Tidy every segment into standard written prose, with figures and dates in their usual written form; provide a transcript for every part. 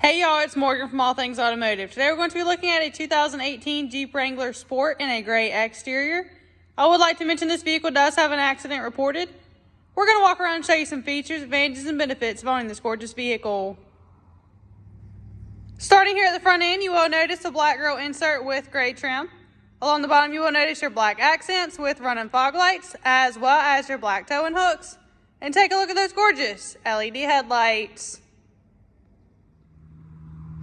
Hey y'all, it's Morgan from All Things Automotive. Today we're going to be looking at a 2018 Jeep Wrangler Sport in a gray exterior. I would like to mention this vehicle does have an accident reported. We're going to walk around and show you some features, advantages, and benefits of owning this gorgeous vehicle. Starting here at the front end, you will notice a black grille insert with gray trim. Along the bottom, you will notice your black accents with running fog lights, as well as your black towing hooks. And take a look at those gorgeous LED headlights.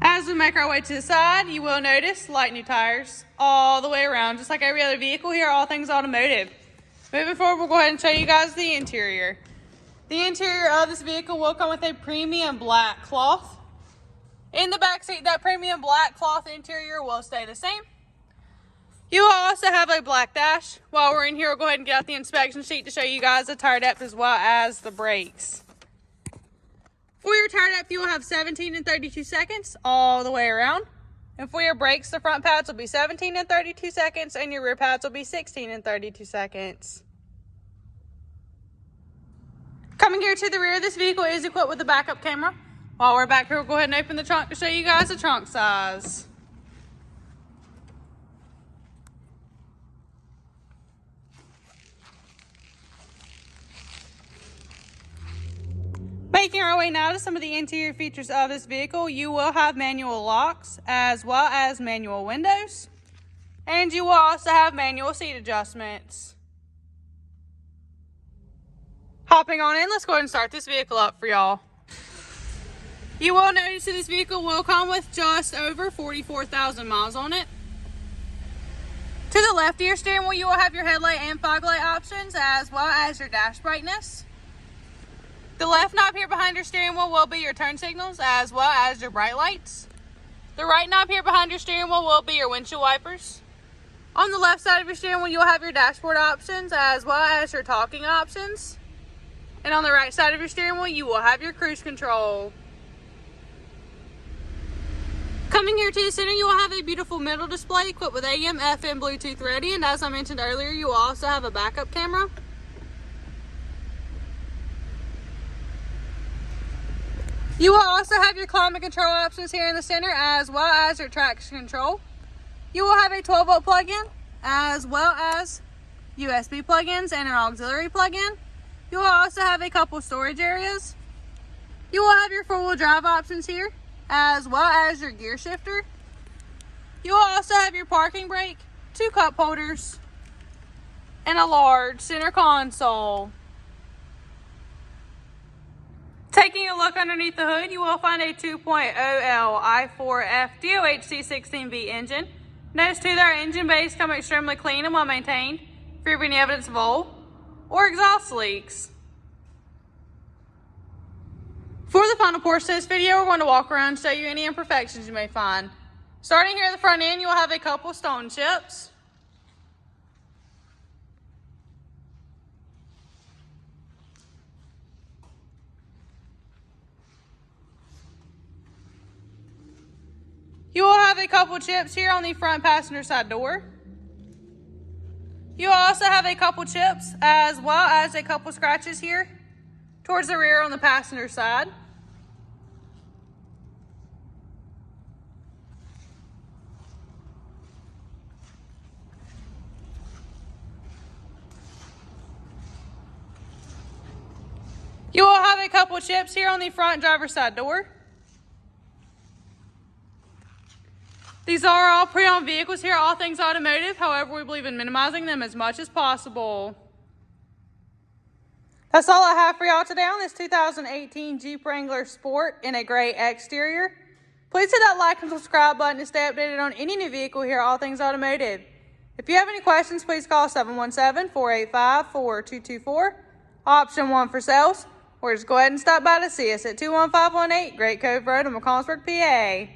As we make our way to the side, you will notice light new tires all the way around, just like every other vehicle here, All Things Automotive. Moving forward, we'll go ahead and show you guys the interior. The interior of this vehicle will come with a premium black cloth. In the back seat, that premium black cloth interior will stay the same. You will also have a black dash. While we're in here, we'll go ahead and get out the inspection sheet to show you guys the tire depth as well as the brakes. For your tire depth, you will have 17 and 32 seconds all the way around. And for your brakes, the front pads will be 17 and 32 seconds, and your rear pads will be 16 and 32 seconds. Coming here to the rear, this vehicle is equipped with a backup camera. While we're back here, we'll go ahead and open the trunk to show you guys the trunk size. Making our way now to some of the interior features of this vehicle, you will have manual locks as well as manual windows. And you will also have manual seat adjustments. Hopping on in, let's go ahead and start this vehicle up for y'all. You will notice that this vehicle will come with just over 44,000 miles on it. To the left of your steering wheel, you will have your headlight and fog light options as well as your dash brightness. The left knob here behind your steering wheel will be your turn signals as well as your bright lights. The right knob here behind your steering wheel will be your windshield wipers. On the left side of your steering wheel, you'll have your dashboard options as well as your talking options. And on the right side of your steering wheel, you will have your cruise control. Coming here to the center, you will have a beautiful middle display equipped with AM, FM, Bluetooth ready. And as I mentioned earlier, you will also have a backup camera. You will also have your climate control options here in the center as well as your traction control. You will have a 12-volt plug-in as well as USB plug-ins and an auxiliary plug-in. You will also have a couple storage areas. You will have your four-wheel drive options here as well as your gear shifter. You will also have your parking brake, 2 cup holders, and a large center console. Taking a look underneath the hood, you will find a 2.0L i4F DOHC 16V engine. Notice too that our engine bays come extremely clean and well maintained, free of any evidence of oil or exhaust leaks. For the final portion of this video, we're going to walk around and show you any imperfections you may find. Starting here at the front end, you will have a couple stone chips. You will have a couple chips here on the front passenger side door. You will also have a couple chips as well as a couple scratches here towards the rear on the passenger side. You will have a couple chips here on the front driver's side door. These are all pre-owned vehicles here, All Things Automotive. However, we believe in minimizing them as much as possible. That's all I have for y'all today on this 2018 Jeep Wrangler Sport in a gray exterior. Please hit that like and subscribe button to stay updated on any new vehicle here, All Things Automotive. If you have any questions, please call 717-485-4224, option 1 for sales, or just go ahead and stop by to see us at 21518 Great Cove Road in McCollsburg, PA.